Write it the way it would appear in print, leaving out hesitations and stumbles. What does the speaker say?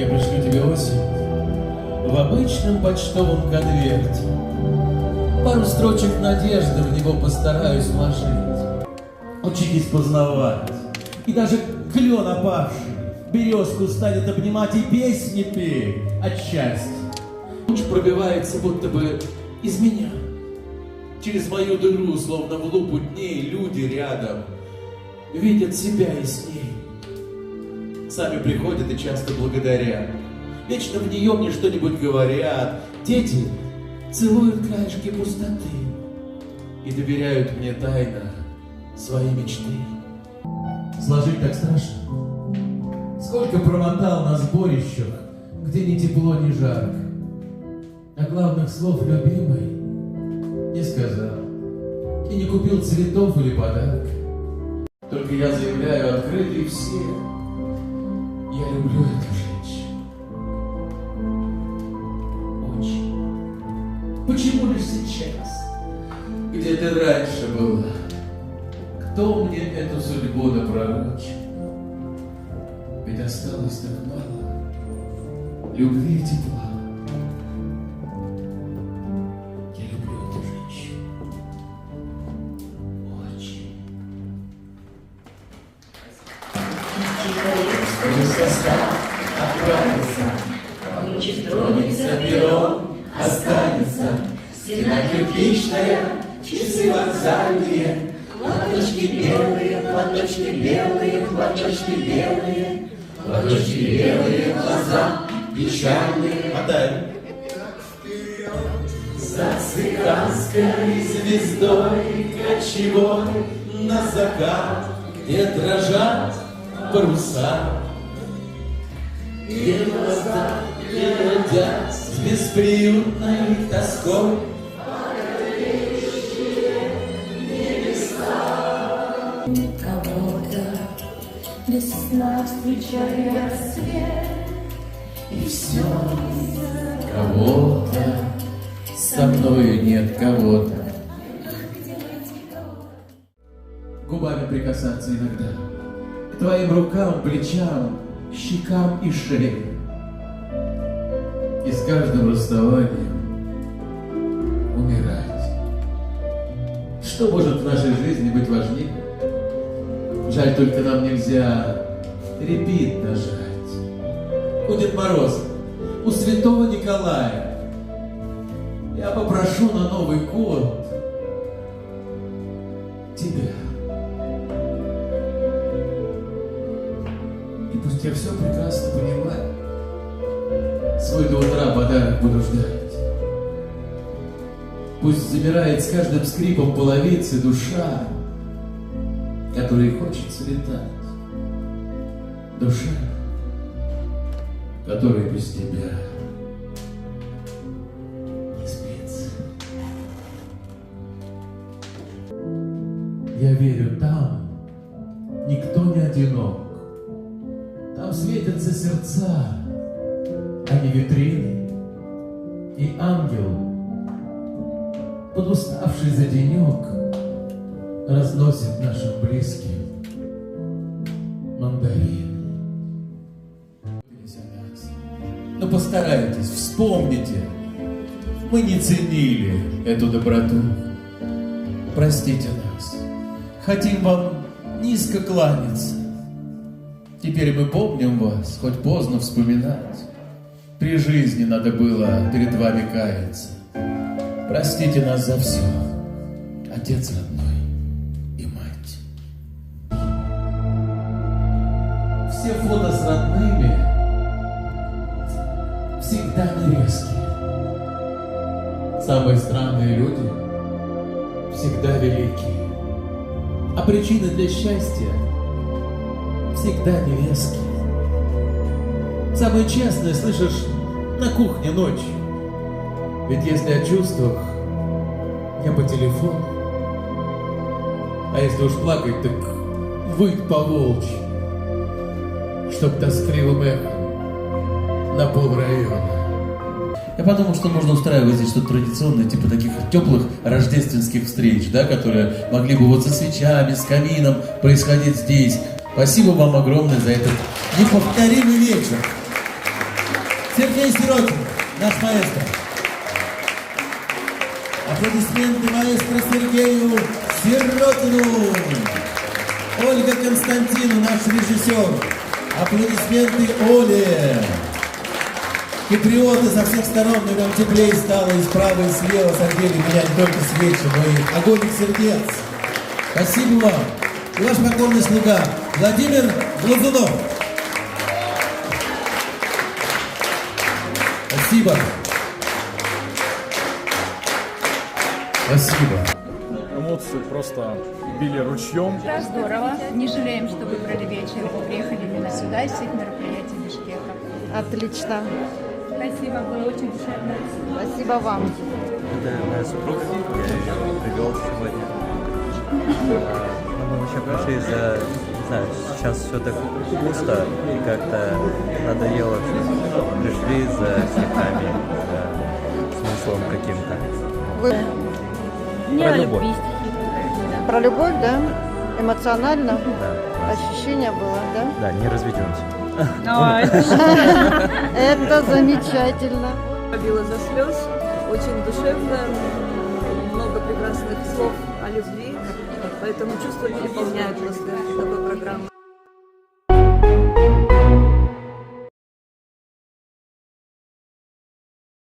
пришлю тебе осень в обычном почтовом конверте. Пару строчек надежды в него постараюсь вложить. Учитесь познавать, и даже клен опавший березку станет обнимать и песни петь от счастья. Луч пробивается будто бы из меня. Через мою дыру, словно в лупу дней, люди рядом видят себя и с ней. Сами приходят и часто благодарят. Вечно в нее мне что-нибудь говорят. Дети целуют краешки пустоты и доверяют мне тайно свои мечты. Сложить так страшно. Сколько промотал на сборищах, где ни тепло, ни жарко. А главных слов любимой не сказал и не купил цветов или подарок. Только я заявляю открыто и все: я люблю эту женщину. Очень. Почему лишь сейчас? Где ты раньше была? Кто мне эту судьбу напророчил? Ведь осталось так мало любви и тепла. Я люблю эту женщину. Очень. Сказка отправится, получит, тронется пером, останется стена кирпичная, часы вокзальные, платочки белые, платочки белые, платочки белые, платочки белые, глаза печальные. Мотай. За цыганской звездой кочевой на закат, где дрожат паруса, и глаза глядят с бесприютной тоской. Кого-то весна встречает рассвет, и все из-за Кого-то со мною нет кого-то. Губами прикасаться иногда к твоим рукам, плечам, щекам и шее. И с каждым расставанием умирать. Что может в нашей жизни быть важнее? Жаль, только нам нельзя репит нажать. У Деда Мороза, у Святого Николая я попрошу на Новый год тебя. И пусть я все прекрасно понимаю, свой до утра подарок буду ждать. Пусть замирает с каждым скрипом половицы душа, которой хочется летать. Душа, которая без тебя не спится. Я верю, там никто не одинок. Там светятся сердца, а не витрины. И ангел, подуставший за денек, разносит нашим близким мандарины. Но постарайтесь, вспомните, мы не ценили эту доброту. Простите нас, хотим вам низко кланяться. Теперь мы помним вас, хоть поздно вспоминать. При жизни надо было перед вами каяться. Простите нас за все, Отец родной и мать. Все фото с родными всегда нерезкие. Самые странные люди всегда великие. А причины для счастья всегда невеские. Самое честное слышишь на кухне ночью. Ведь если о чувствах, я по телефону. А если уж плакать, так выть по-волчьи, чтоб тоскливым эхом на полрайона. Я подумал, что можно устраивать здесь что-то традиционное, типа таких теплых рождественских встреч, да, которые могли бы вот со свечами, с камином происходить здесь. Спасибо вам огромное за этот неповторимый вечер. Сергей Сиротин, наш маэстро. Аплодисменты маэстро Сергею Сиротину. Ольга Константину, наш режиссер. Аплодисменты Оле. Киприоты со всех сторон, но нам теплее стало и справа, и слева согрели меня не только свечи, но и огонь их сердец. Спасибо вам. И ваш покорный слуга Владимир Глазунов. Спасибо. Спасибо. Эмоции просто били ручьем. Здорово. Не жалеем, что выбрали вечер. Приехали именно сюда из всех мероприятий Бишкека. Отлично. Спасибо, было очень душевно. Спасибо вам. Это моя супруга, я ее привел сегодня. Мы еще пришли из-за, не знаю, сейчас все так пусто и как-то надоело все. Пришли за стихами, за смыслом каким-то. Вы Не Про о любовь. любви стихи. про любовь, да? Эмоционально? Да, Ощущение было, да? да, не разведемся. Это замечательно. Побила за слез, очень душевно, много прекрасных слов о любви, поэтому чувства переполняют после такой программы.